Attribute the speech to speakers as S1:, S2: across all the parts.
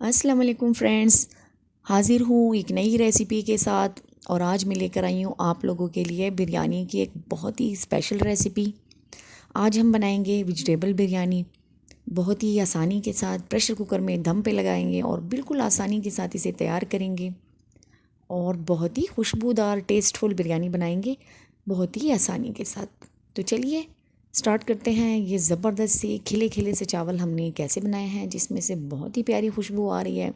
S1: अस्सलाम वालेकुम फ्रेंड्स, हाज़िर हूँ एक नई रेसिपी के साथ। और आज मैं लेकर आई हूँ आप लोगों के लिए बिरयानी की एक बहुत ही स्पेशल रेसिपी। आज हम बनाएंगे वेजिटेबल बिरयानी, बहुत ही आसानी के साथ प्रेशर कुकर में दम पे लगाएंगे और बिल्कुल आसानी के साथ इसे तैयार करेंगे और बहुत ही खुशबूदार टेस्टफुल बिरयानी बनाएंगे बहुत ही आसानी के साथ। तो चलिए स्टार्ट करते हैं। ये ज़बरदस्त से खिले खिले से चावल हमने कैसे बनाए हैं जिसमें से बहुत ही प्यारी खुशबू आ रही है।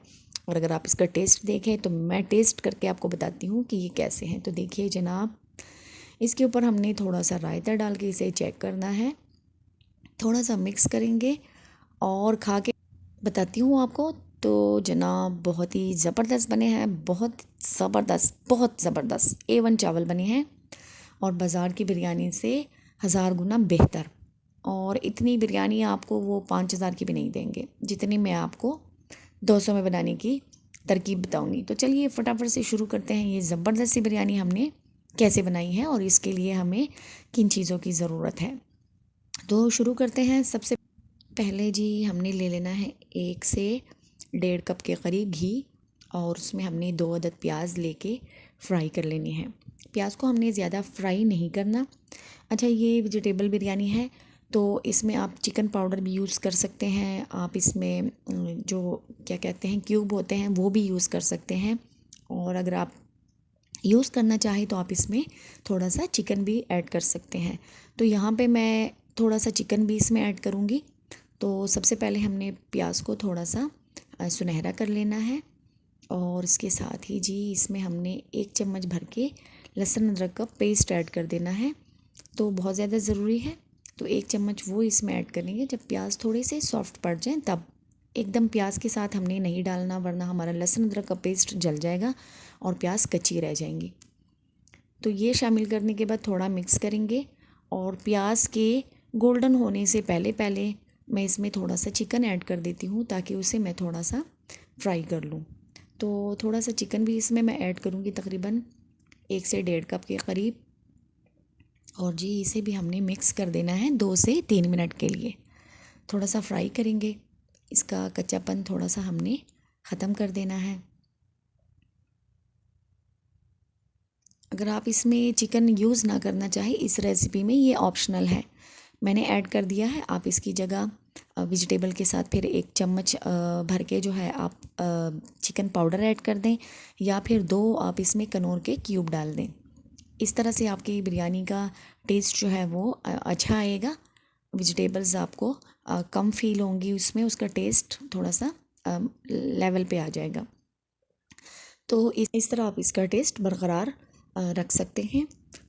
S1: और अगर आप इसका टेस्ट देखें तो मैं टेस्ट करके आपको बताती हूँ कि ये कैसे हैं। तो देखिए जनाब, इसके ऊपर हमने थोड़ा सा रायता डाल के इसे चेक करना है, थोड़ा सा मिक्स करेंगे और खा के बताती हूँ आपको। तो जनाब बहुत ही ज़बरदस्त बने हैं, बहुत ज़बरदस्त A1 चावल बने हैं और बाज़ार की बिरयानी से 1000 गुना बेहतर। और इतनी बिरयानी आपको वो 5000 की भी नहीं देंगे जितनी मैं आपको 200 में बनाने की तरकीब बताऊंगी। तो चलिए फटाफट से शुरू करते हैं। ये ज़बरदस्त सी बिरयानी हमने कैसे बनाई है और इसके लिए हमें किन चीज़ों की ज़रूरत है। तो शुरू करते हैं। सबसे पहले जी हमने ले लेना है 1 से 1.5 कप के करीब घी और उसमें हमने 2 अदद प्याज लेके फ्राई कर लेनी है। प्याज को हमने ज़्यादा फ्राई नहीं करना। अच्छा, ये वेजिटेबल बिरयानी है तो इसमें आप चिकन पाउडर भी यूज़ कर सकते हैं। आप इसमें जो क्या कहते हैं क्यूब होते हैं वो भी यूज़ कर सकते हैं। और अगर आप यूज़ करना चाहें तो आप इसमें थोड़ा सा चिकन भी ऐड कर सकते हैं। तो यहाँ पे मैं थोड़ा सा चिकन भी इसमें ऐड करूँगी। तो सबसे पहले हमने प्याज को थोड़ा सा सुनहरा कर लेना है और इसके साथ ही जी इसमें हमने 1 चम्मच भर के लहसुन अदरक का पेस्ट ऐड कर देना है। तो बहुत ज़्यादा ज़रूरी है, तो 1 चम्मच वो इसमें ऐड करेंगे जब प्याज थोड़े से सॉफ्ट पड़ जाएं तब। एकदम प्याज के साथ हमने नहीं डालना वरना हमारा लहसुन अदरक का पेस्ट जल जाएगा और प्याज कच्ची रह जाएंगी। तो ये शामिल करने के बाद थोड़ा मिक्स करेंगे और प्याज के गोल्डन होने से पहले पहले मैं इसमें थोड़ा सा चिकन ऐड कर देती हूँ ताकि उसे मैं थोड़ा सा फ्राई कर लूँ। तो थोड़ा सा चिकन भी इसमें मैं ऐड करूँगी, तकरीबन 1 से 1.5 कप के करीब। और जी इसे भी हमने मिक्स कर देना है 2 से 3 मिनट के लिए। थोड़ा सा फ्राई करेंगे, इसका कच्चापन थोड़ा सा हमने ख़त्म कर देना है। अगर आप इसमें चिकन यूज़ ना करना चाहें इस रेसिपी में, ये ऑप्शनल है, मैंने ऐड कर दिया है। आप इसकी जगह वेजिटेबल के साथ फिर 1 चम्मच भर के जो है आप चिकन पाउडर ऐड कर दें या फिर 2 आप इसमें कनौर के क्यूब डाल दें। इस तरह से आपकी बिरयानी का टेस्ट जो है वो अच्छा आएगा। वेजिटेबल्स आपको कम फील होंगी उसमें, उसका टेस्ट थोड़ा सा लेवल पे आ जाएगा। तो इस तरह आप इसका टेस्ट बरकरार रख सकते हैं।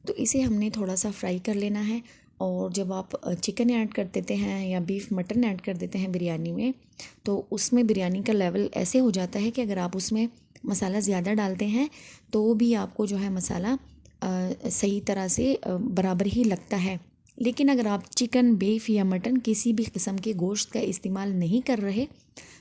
S1: तो इसे हमने थोड़ा सा फ्राई कर लेना है। और जब आप चिकन ऐड कर देते हैं या बीफ मटन ऐड कर देते हैं बिरयानी में, तो उसमें बिरयानी का लेवल ऐसे हो जाता है कि अगर आप उसमें मसाला ज़्यादा डालते हैं तो भी आपको जो है मसाला सही तरह से बराबर ही लगता है। लेकिन अगर आप चिकन बीफ या मटन किसी भी किस्म के गोश्त का इस्तेमाल नहीं कर रहे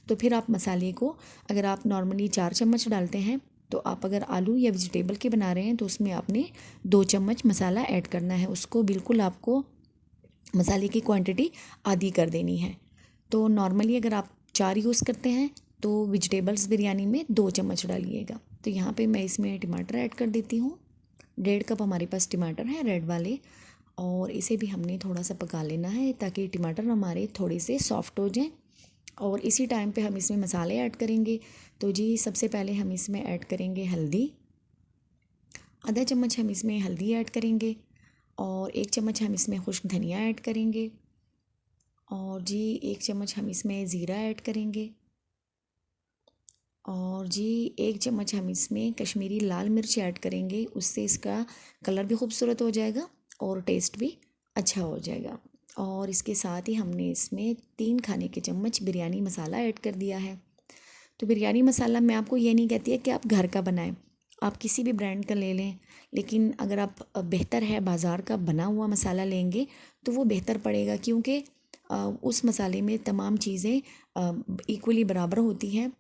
S1: तो फिर आप मसाले को, अगर आप नॉर्मली 4 चम्मच डालते हैं तो आप अगर आलू या वेजिटेबल के बना रहे हैं तो उसमें आपने 2 चम्मच मसाला ऐड करना है। उसको बिल्कुल आपको मसाले की क्वांटिटी आधी कर देनी है। तो नॉर्मली अगर आप 4 यूज़ करते हैं तो वेजिटेबल्स बिरयानी में 2 चम्मच डालिएगा। तो यहाँ पे मैं इसमें टमाटर ऐड कर देती हूँ। 1.5 कप हमारे पास टमाटर हैं रेड वाले और इसे भी हमने थोड़ा सा पका लेना है ताकि टमाटर हमारे थोड़े से सॉफ्ट हो जाएं। और इसी टाइम पे हम इसमें मसाले ऐड करेंगे। तो जी सबसे पहले हम इसमें ऐड करेंगे हल्दी, आधा चम्मच हम इसमें हल्दी ऐड करेंगे और 1 चम्मच हम इसमें खुश्क धनिया ऐड करेंगे और जी 1 चम्मच हम इसमें ज़ीरा ऐड करेंगे और जी 1 चम्मच हम इसमें कश्मीरी लाल मिर्च ऐड करेंगे। उससे इसका कलर भी खूबसूरत हो जाएगा और टेस्ट भी अच्छा हो जाएगा। और इसके साथ ही हमने इसमें 3 खाने के चम्मच बिरयानी मसाला ऐड कर दिया है। तो बिरयानी मसाला मैं आपको ये नहीं कहती है कि आप घर का बनाएं, आप किसी भी ब्रांड का ले लें, लेकिन अगर आप बेहतर है बाज़ार का बना हुआ मसाला लेंगे तो वो बेहतर पड़ेगा क्योंकि उस मसाले में तमाम चीज़ें इक्वली बराबर होती हैं।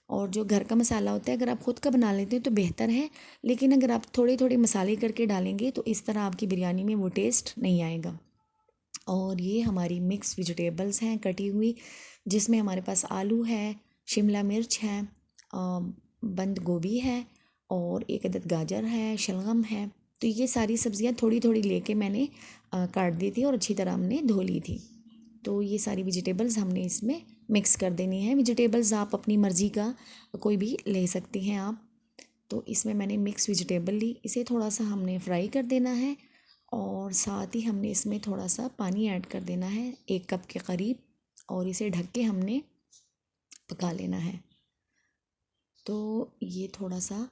S1: और जो घर का मसाला होता है अगर आप ख़ुद का बना लेते हैं तो बेहतर है, लेकिन अगर आप थोड़े थोड़े मसाले करके डालेंगे तो इस तरह आपकी बिरयानी में वो टेस्ट नहीं आएगा। और ये हमारी मिक्स वेजिटेबल्स हैं कटी हुई, जिसमें हमारे पास आलू है, शिमला मिर्च है, बंद गोभी है और एक अदद गाजर है, शलगम है। तो ये सारी सब्ज़ियाँ थोड़ी थोड़ी लेके मैंने काट दी थी और अच्छी तरह हमने धो ली थी। तो ये सारी वेजिटेबल्स हमने इसमें मिक्स कर देनी है। वेजिटेबल्स आप अपनी मर्ज़ी का कोई भी ले सकती हैं आप। तो इसमें मैंने मिक्स वेजिटेबल ली, इसे थोड़ा सा हमने फ्राई कर देना है और साथ ही हमने इसमें थोड़ा सा पानी ऐड कर देना है 1 कप के करीब, और इसे ढक के हमने पका लेना है। तो ये थोड़ा सा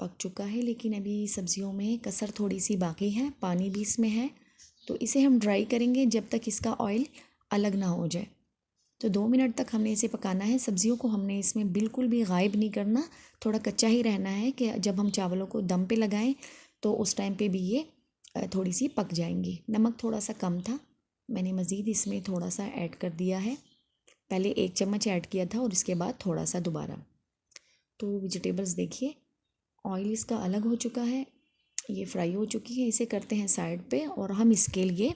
S1: पक चुका है, लेकिन अभी सब्जियों में कसर थोड़ी सी बाकी है, पानी भी इसमें है। तो इसे हम ड्राई करेंगे जब तक इसका ऑयल अलग ना हो जाए। तो 2 मिनट तक हमने इसे पकाना है। सब्जियों को हमने इसमें बिल्कुल भी गायब नहीं करना, थोड़ा कच्चा ही रहना है कि जब हम चावलों को दम पे लगाएं तो उस टाइम पे भी ये थोड़ी सी पक जाएंगी। नमक थोड़ा सा कम था, मैंने मज़ीद इसमें थोड़ा सा ऐड कर दिया है। पहले 1 चम्मच ऐड किया था और इसके बाद थोड़ा सा दोबारा। तो वेजिटेबल्स देखिए ऑयल इसका अलग हो चुका है, ये फ्राई हो चुकी है। इसे करते हैं साइड पे और हम इसके लिए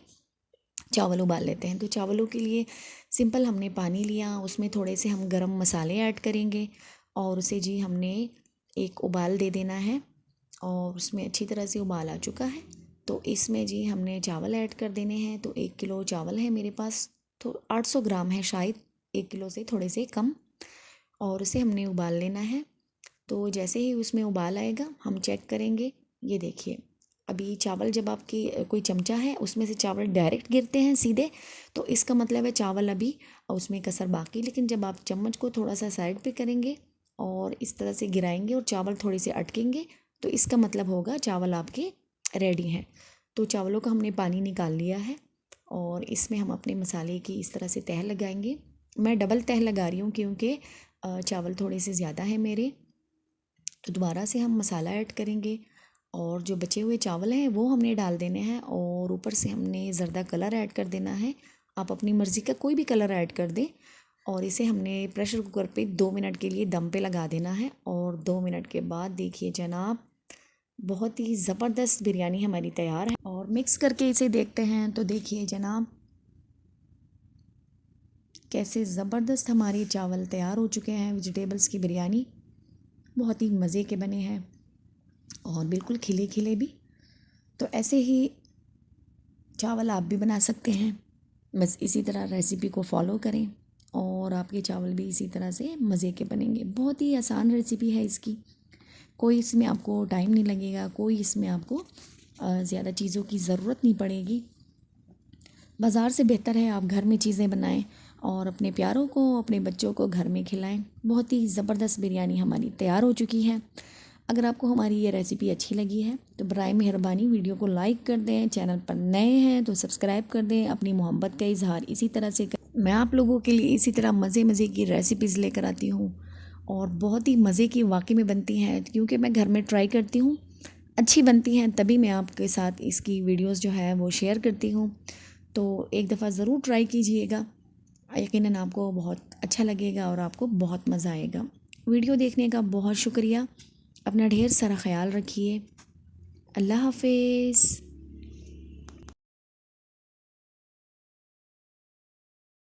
S1: चावल उबाल लेते हैं। तो चावलों के लिए सिंपल हमने पानी लिया, उसमें थोड़े से हम गरम मसाले ऐड करेंगे और उसे जी हमने एक उबाल दे देना है। और उसमें अच्छी तरह से उबाल आ चुका है तो इसमें जी हमने चावल ऐड कर देने हैं। तो 1 किलो चावल है मेरे पास, तो 800 ग्राम है शायद, 1 किलो से थोड़े से कम, और उसे हमने उबाल लेना है। तो जैसे ही उसमें उबाल आएगा हम चेक करेंगे। ये देखिए अभी चावल, जब आपकी कोई चमचा है उसमें से चावल डायरेक्ट गिरते हैं सीधे, तो इसका मतलब है चावल अभी उसमें कसर बाकी। लेकिन जब आप चम्मच को थोड़ा सा साइड पे करेंगे और इस तरह से गिराएंगे और चावल थोड़े से अटकेंगे, तो इसका मतलब होगा चावल आपके रेडी हैं। तो चावलों का हमने पानी निकाल लिया है और इसमें हम अपने मसाले की इस तरह से तह लगाएंगे। मैं डबल तह लगा रही हूँ क्योंकि चावल थोड़े से ज़्यादा हैं मेरे। तो दोबारा से हम मसाला ऐड करेंगे और जो बचे हुए चावल हैं वो हमने डाल देने हैं और ऊपर से हमने ज़र्दा कलर ऐड कर देना है। आप अपनी मर्ज़ी का कोई भी कलर ऐड कर दें और इसे हमने प्रेशर कुकर पे 2 मिनट के लिए दम पे लगा देना है। और 2 मिनट के बाद देखिए जनाब, बहुत ही ज़बरदस्त बिरयानी हमारी तैयार है। और मिक्स करके इसे देखते हैं तो देखिए जनाब कैसे ज़बरदस्त हमारे चावल तैयार हो चुके हैं। वेजिटेबल्स की बिरयानी बहुत ही मज़े के बने हैं और बिल्कुल खिले खिले भी। तो ऐसे ही चावल आप भी बना सकते हैं, बस इसी तरह रेसिपी को फॉलो करें और आपके चावल भी इसी तरह से मज़े के बनेंगे। बहुत ही आसान रेसिपी है इसकी, कोई इसमें आपको टाइम नहीं लगेगा, कोई इसमें आपको ज़्यादा चीज़ों की ज़रूरत नहीं पड़ेगी। बाज़ार से बेहतर है आप घर में चीज़ें बनाएं और अपने प्यारों को, अपने बच्चों को घर में खिलाएं। बहुत ही ज़बरदस्त बिरयानी हमारी तैयार हो चुकी है। अगर आपको हमारी ये रेसिपी अच्छी लगी है तो बराए मेहरबानी वीडियो को लाइक कर दें, चैनल पर नए हैं तो सब्सक्राइब कर दें। अपनी मोहब्बत का इजहार इसी तरह से मैं आप लोगों के लिए इसी तरह मज़े मज़े की रेसिपीज़ लेकर आती हूँ और बहुत ही मज़े की वाकई में बनती हैं, क्योंकि मैं घर में ट्राई करती हूँ, अच्छी बनती हैं तभी मैं आपके साथ इसकी वीडियोज़ जो है वो शेयर करती हूँ। तो एक दफ़ा ज़रूर ट्राई कीजिएगा, यकीनन आपको बहुत अच्छा लगेगा और आपको बहुत मज़ा आएगा। वीडियो देखने का बहुत शुक्रिया। अपना ढेर सारा ख्याल रखिए। अल्लाह हाफिज़।